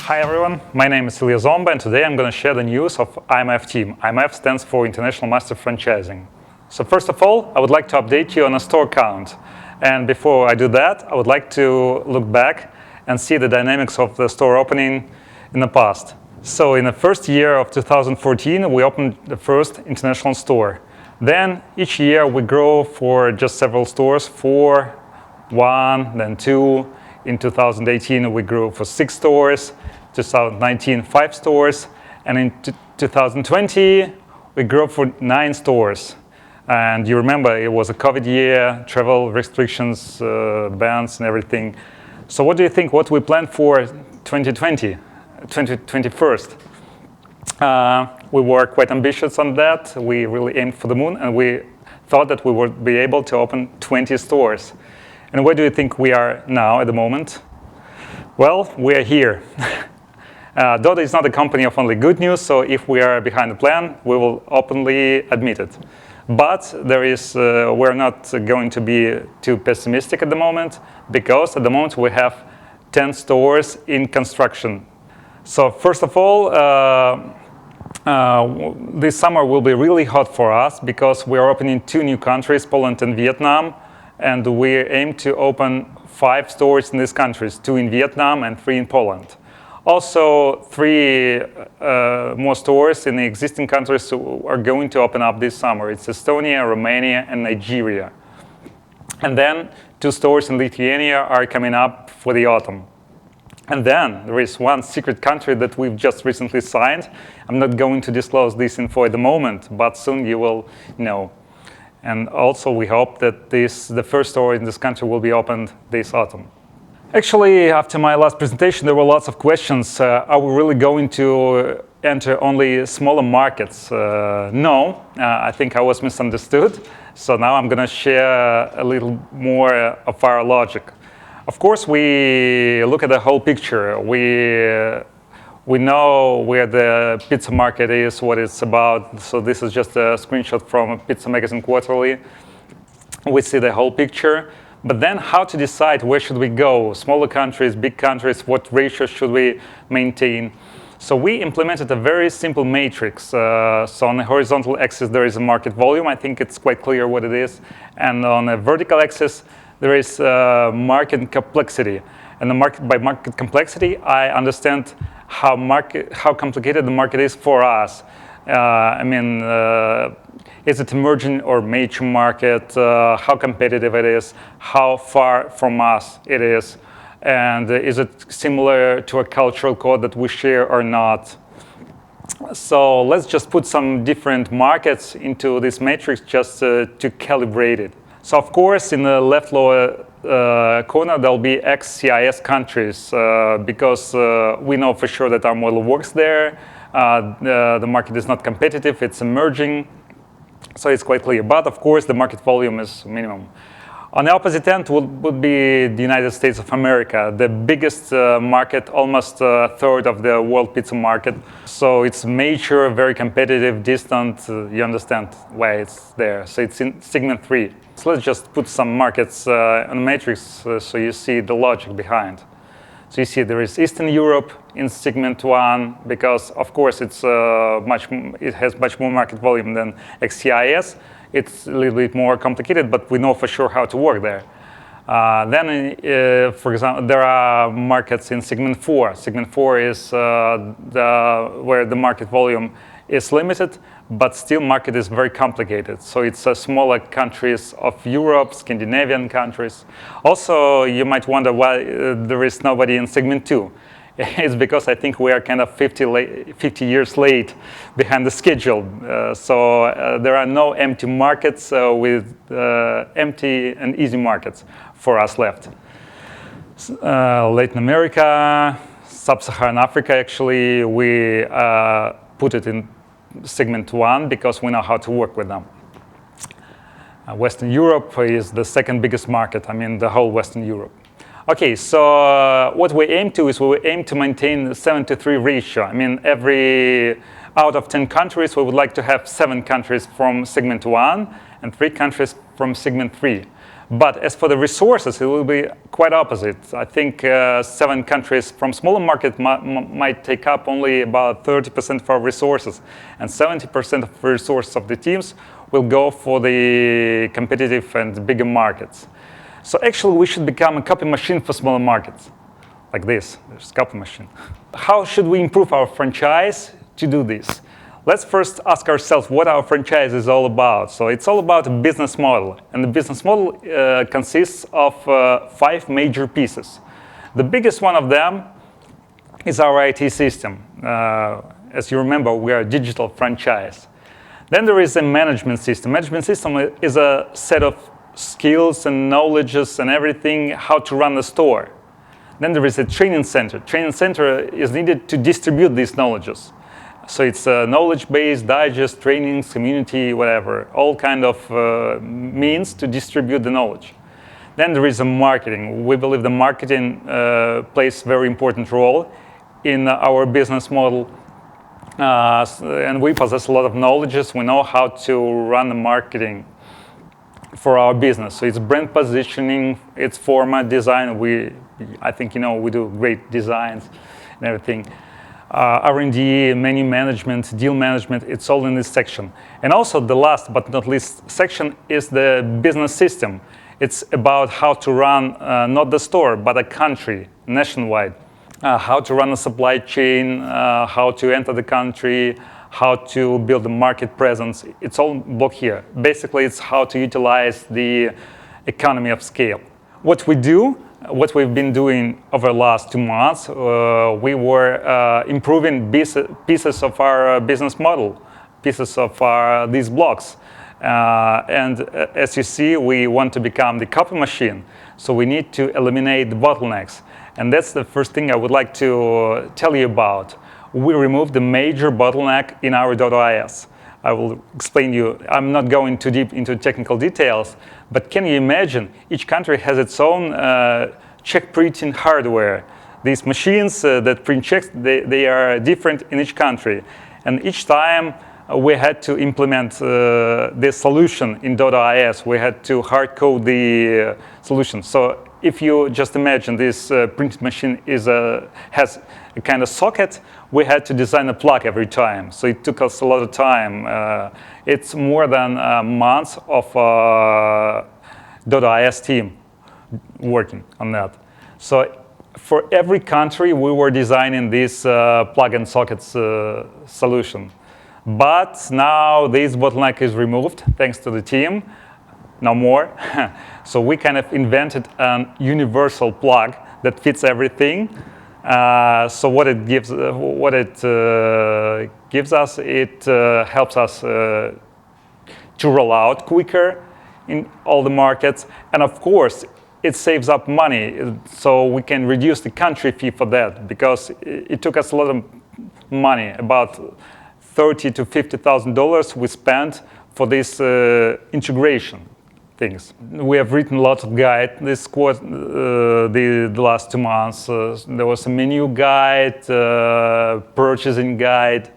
Hi everyone, my name is Ilya Zomba and today I'm going to share the news of IMF Team. IMF stands for International Master Franchising. So first of all, I would like to update you on a store count. And before I do that, I would like to look back and see the dynamics of the store opening in the past. So in the first year of 2014, we opened the first international store. Then each year we grow for just several stores, 4, 1, then 2. In 2018, we grew for 6 stores. 2019, 5 stores. And in 2020, we grew for 9 stores. And you remember, it was a COVID year, travel restrictions, bans and everything. So what do you think, what we plan for 2021? We were quite ambitious on that. We really aimed for the moon, and we thought that we would be able to open 20 stores. And where do you think we are now at the moment? Well, we are here. Dodo is not a company of only good news, so if we are behind the plan, we will openly admit it. But we're not going to be too pessimistic at the moment, because at the moment we have 10 stores in construction. So first of all, this summer will be really hot for us because we are opening 2 new countries, Poland and Vietnam. And we aim to open 5 stores in these countries, 2 in Vietnam and 3 in Poland. Also, 3 more stores in the existing countries are going to open up this summer. It's Estonia, Romania, and Nigeria. And then 2 stores in Lithuania are coming up for the autumn. And then there is one secret country that we've just recently signed. I'm not going to disclose this info at the moment, but soon you will know. And also we hope that the first store in this country will be opened this autumn. Actually, after my last presentation, there were lots of questions. Are we really going to enter only smaller markets? No, I think I was misunderstood. So now I'm going to share a little more of our logic. Of course, we look at the whole picture. We know where the pizza market is, what it's about. So this is just a screenshot from Pizza Magazine Quarterly. We see the whole picture. But then how to decide where should we go? Smaller countries, big countries, what ratios should we maintain? So we implemented a very simple matrix. So on the horizontal axis, there is a market volume. I think it's quite clear what it is. And on the vertical axis, there is market complexity. And by market complexity, I understand how complicated the market is for us. Is it emerging or mature market? How competitive it is? How far from us it is? And is it similar to a cultural code that we share or not? So let's just put some different markets into this matrix just to calibrate it. So of course, in the left lower corner, there'll be ex-CIS countries because we know for sure that our model works there. The market is not competitive, it's emerging. So it's quite clear. But of course, the market volume is minimum. On the opposite end would be the United States of America, the biggest market, almost a third of the world pizza market. So it's mature, very competitive, distant. You understand why it's there. So it's in segment 3. So let's just put some markets on the matrix so you see the logic behind. So you see there is Eastern Europe in segment 1 because, of course, it has much more market volume than ex-CIS. It's a little bit more complicated, but we know for sure how to work there. Then, for example, there are markets in segment 4. Segment 4 is where the market volume is limited, but still market is very complicated. So it's smaller countries of Europe, Scandinavian countries. Also, you might wonder why there is nobody in segment 2. It's because I think we are kind of 50 years late behind the schedule. So there are no empty markets with empty and easy markets for us left. Latin America, Sub-Saharan Africa, actually, we put it in segment 1 because we know how to work with them. Western Europe is the second biggest market, the whole Western Europe. Okay, so what we aim to is we aim to maintain the 7-to-3 ratio. Every out of 10 countries, we would like to have 7 countries from segment 1 and 3 countries from segment 3. But as for the resources, it will be quite opposite. I think 7 countries from smaller market might take up only about 30% of our resources, and 70% of the resources of the teams will go for the competitive and bigger markets. So actually, we should become a copy machine for smaller markets, like this. There's a copy machine. How should we improve our franchise to do this? Let's first ask ourselves what our franchise is all about. So it's all about a business model. And the business model consists of 5 major pieces. The biggest one of them is our IT system. As you remember, we are a digital franchise. Then there is a management system. Management system is a set of skills and knowledges and everything, how to run the store. Then there is a training center. Training center is needed to distribute these knowledges. So it's a knowledge-based, digest, trainings, community, whatever, all kind of means to distribute the knowledge. Then there is a marketing. We believe the marketing plays a very important role in our business model. And we possess a lot of knowledges. We know how to run the marketing for our business. So it's brand positioning, it's format design. I think we do great designs and everything. R&D, menu management, deal management, it's all in this section. And also the last but not least section is the business system. It's about how to run not the store, but a country, nationwide. How to run a supply chain, how to enter the country, how to build a market presence. It's all blocked here. Basically, it's how to utilize the economy of scale. What we've been doing over the last 2 months, we were improving pieces of our business model, pieces of these blocks. And as you see, we want to become the copy machine, so we need to eliminate the bottlenecks. And that's the first thing I would like to tell you about. We removed the major bottleneck in our Dodo Is. I will explain you. I'm not going too deep into technical details, but can you imagine each country has its own check printing hardware. These machines that print checks, they are different in each country. And each time we had to implement this solution in Dodo Is. We had to hard code the solution. So if you just imagine this printing machine has a kind of socket, we had to design a plug every time. So it took us a lot of time. It's more than months of Dodo Is team working on that. So for every country, we were designing this plug and sockets solution. But now this bottleneck is removed thanks to the team. No more. So we kind of invented a universal plug that fits everything. So what it gives us, it helps us to roll out quicker in all the markets, and of course it saves up money. So we can reduce the country fee for that, because it took us a lot of money, about $30,000 to $50,000 we spent for this integration things. We have written a lot of guide this quarter, the last 2 months. There was a menu guide, purchasing guide,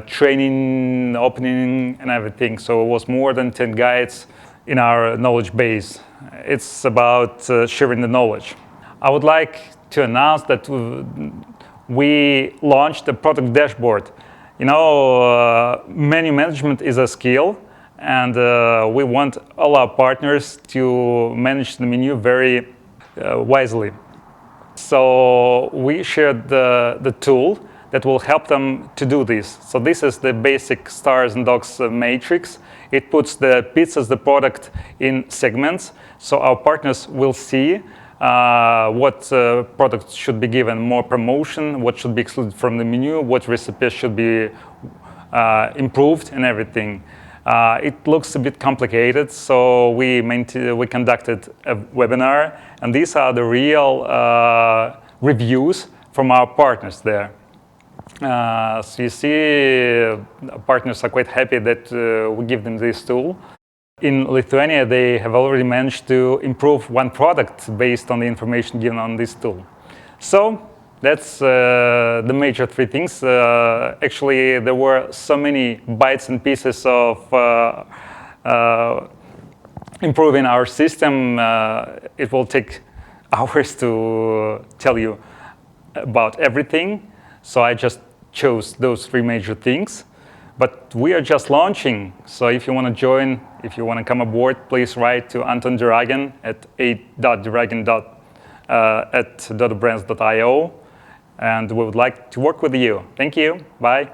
training, opening, and everything. So it was more than 10 guides in our knowledge base. It's about sharing the knowledge. I would like to announce that we launched a product dashboard. Menu management is a skill, and we want all our partners to manage the menu very wisely. So we shared the tool that will help them to do this. So this is the basic stars and dogs matrix. It puts the pizzas, the product, in segments, so our partners will see what products should be given more promotion, what should be excluded from the menu, what recipes should be improved, and everything. It looks a bit complicated, so we conducted a webinar, and these are the real reviews from our partners there. So you see, partners are quite happy that we give them this tool. In Lithuania, they have already managed to improve one product based on the information given on this tool. So that's the major 3 things. Actually, there were so many bites and pieces of improving our system, it will take hours to tell you about everything. So I just chose those 3 major things. But we are just launching. So if you want to join, if you want to come aboard, please write to Anton Duragan at a.duragan@dodobrands.io. And we would like to work with you. Thank you. Bye.